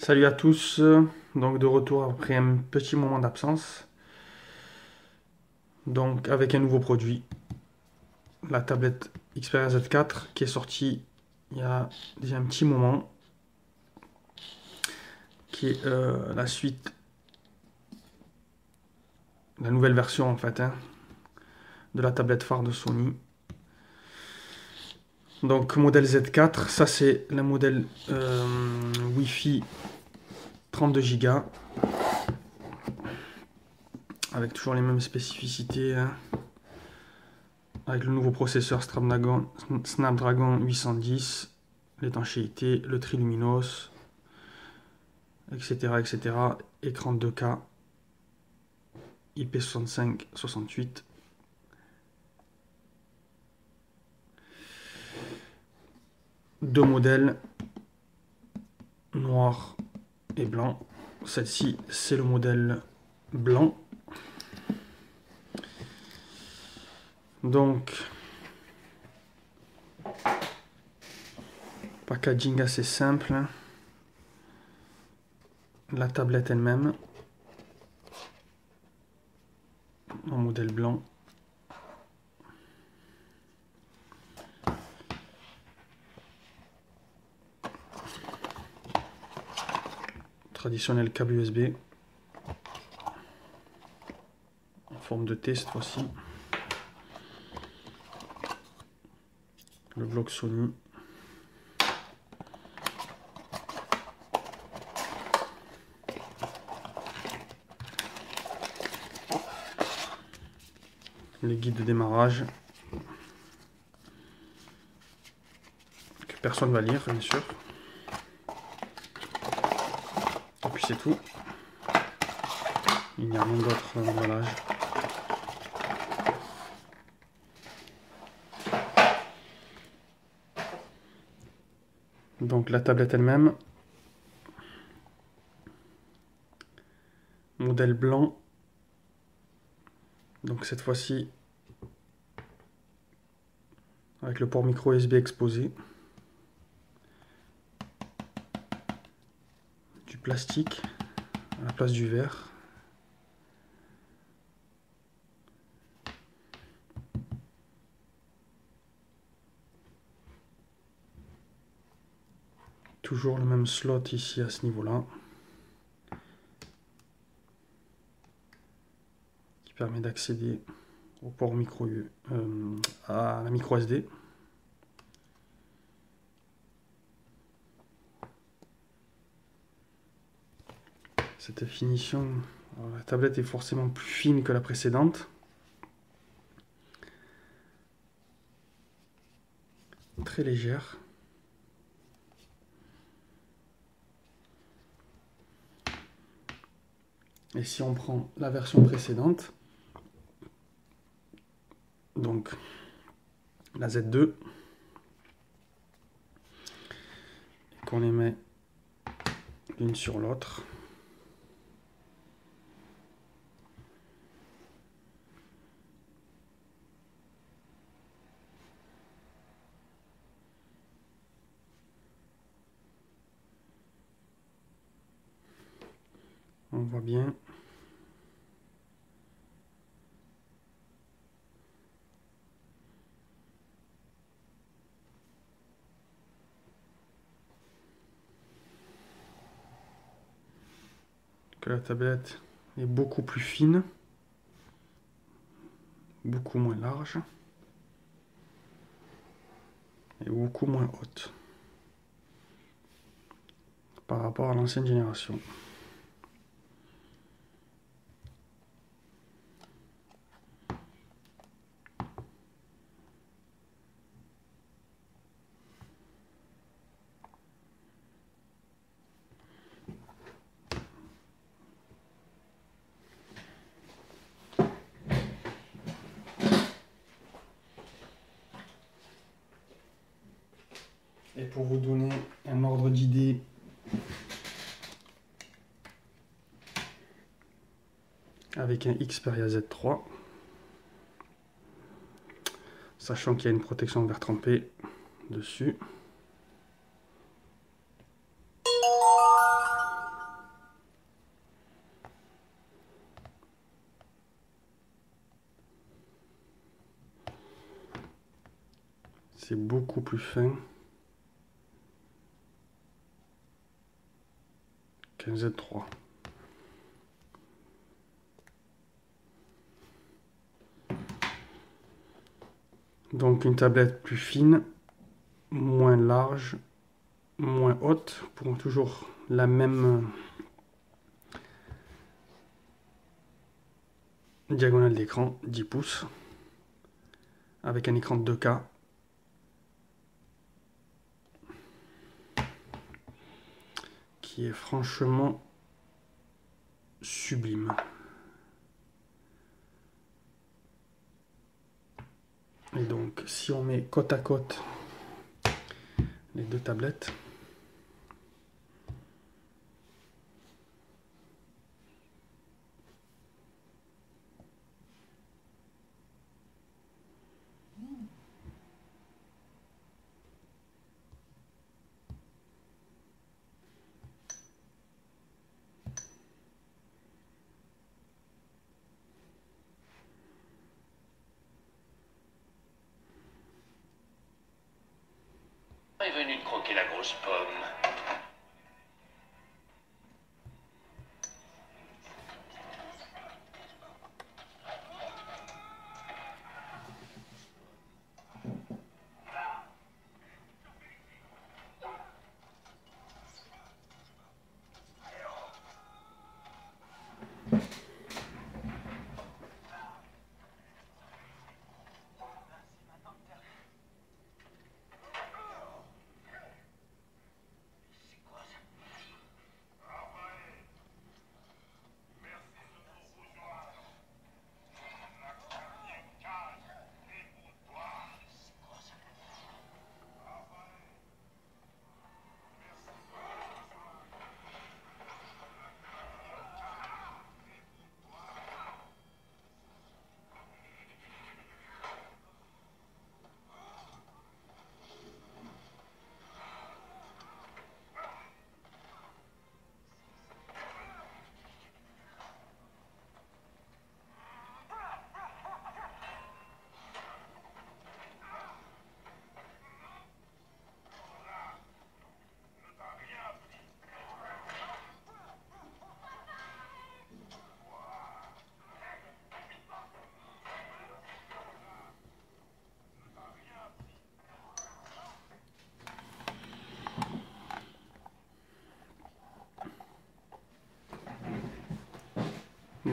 Salut à tous, donc de retour après un petit moment d'absence, donc avec un nouveau produit, la tablette Xperia Z4 qui est sortie il y a déjà un petit moment, qui est la suite, la nouvelle version en fait, de la tablette phare de Sony. Donc modèle Z4, ça c'est le modèle Wi-Fi 32 Go, avec toujours les mêmes spécificités, avec le nouveau processeur Snapdragon 810, l'étanchéité, le Triluminos, etc., etc. Écran 2K, IP65-68. Deux modèles, noir et blanc. Celle-ci, c'est le modèle blanc. Donc, packaging assez simple. La tablette elle-même, en modèle blanc. Traditionnel câble USB. En forme de T cette fois-ci. Le bloc Sony. Le guide de démarrage. Que personne ne va lire, bien sûr. Et puis c'est tout. Il n'y a rien d'autre dans l'emballage. Donc la tablette elle-même, modèle blanc. Donc cette fois-ci, avec le port micro USB exposé. Du plastique à la place du verre. Toujours le même slot ici à ce niveau-là, qui permet d'accéder au port micro à la micro SD. Cette finition, alors la tablette est forcément plus fine que la précédente. Très légère. Et si on prend la version précédente, donc la Z2, et qu'on les met l'une sur l'autre, on voit bien que la tablette est beaucoup plus fine, beaucoup moins large et beaucoup moins haute par rapport à l'ancienne génération. Et pour vous donner un ordre d'idée avec un Xperia Z3, sachant qu'il y a une protection verre trempé dessus. c'est beaucoup plus fin qu'un Z3. Donc une tablette plus fine, moins large, moins haute, pour toujours la même diagonale d'écran, 10 pouces, avec un écran de 2K. Qui est franchement sublime. Et donc, si on met côte à côte les deux tablettes, est venu de croquer la grosse pomme.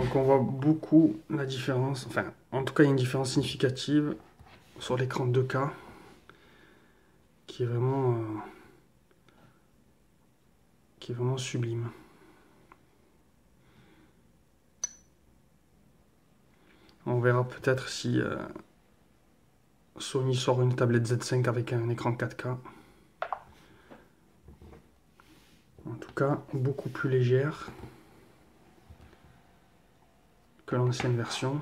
donc on voit beaucoup la différence, enfin en tout cas il y a une différence significative sur l'écran 2K qui est vraiment sublime. On verra peut-être si Sony sort une tablette Z5 avec un écran 4K. En tout cas, beaucoup plus légère que l'ancienne version.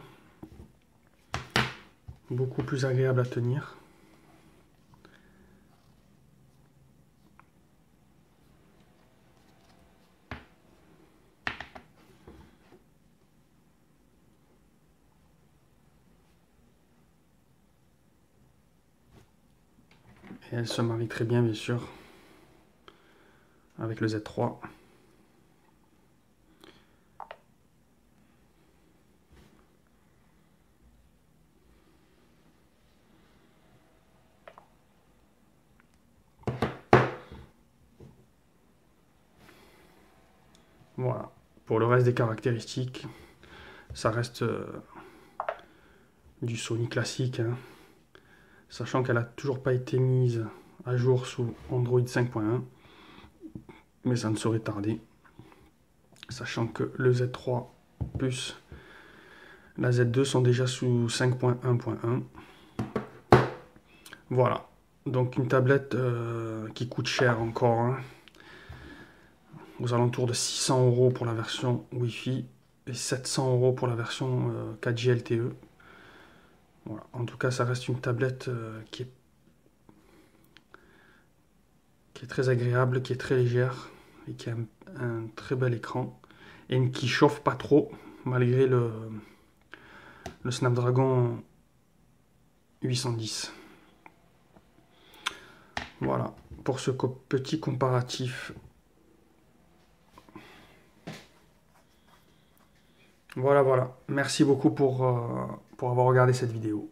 Beaucoup plus agréable à tenir. Et elle se marie très bien, bien sûr, avec le Z3. Voilà. Pour le reste des caractéristiques, ça reste du Sony classique, hein. Sachant qu'elle n'a toujours pas été mise à jour sous Android 5.1. Mais ça ne saurait tarder. Sachant que le Z3 plus la Z2 sont déjà sous 5.1.1. Voilà. Donc une tablette qui coûte cher encore, hein, aux alentours de 600 € pour la version Wi-Fi et 700 € pour la version 4G LTE. Voilà. En tout cas, ça reste une tablette qui est très agréable, qui est très légère et qui a un très bel écran et qui chauffe pas trop malgré le Snapdragon 810. Voilà, pour ce petit comparatif. Voilà, voilà. Merci beaucoup pour avoir regardé cette vidéo.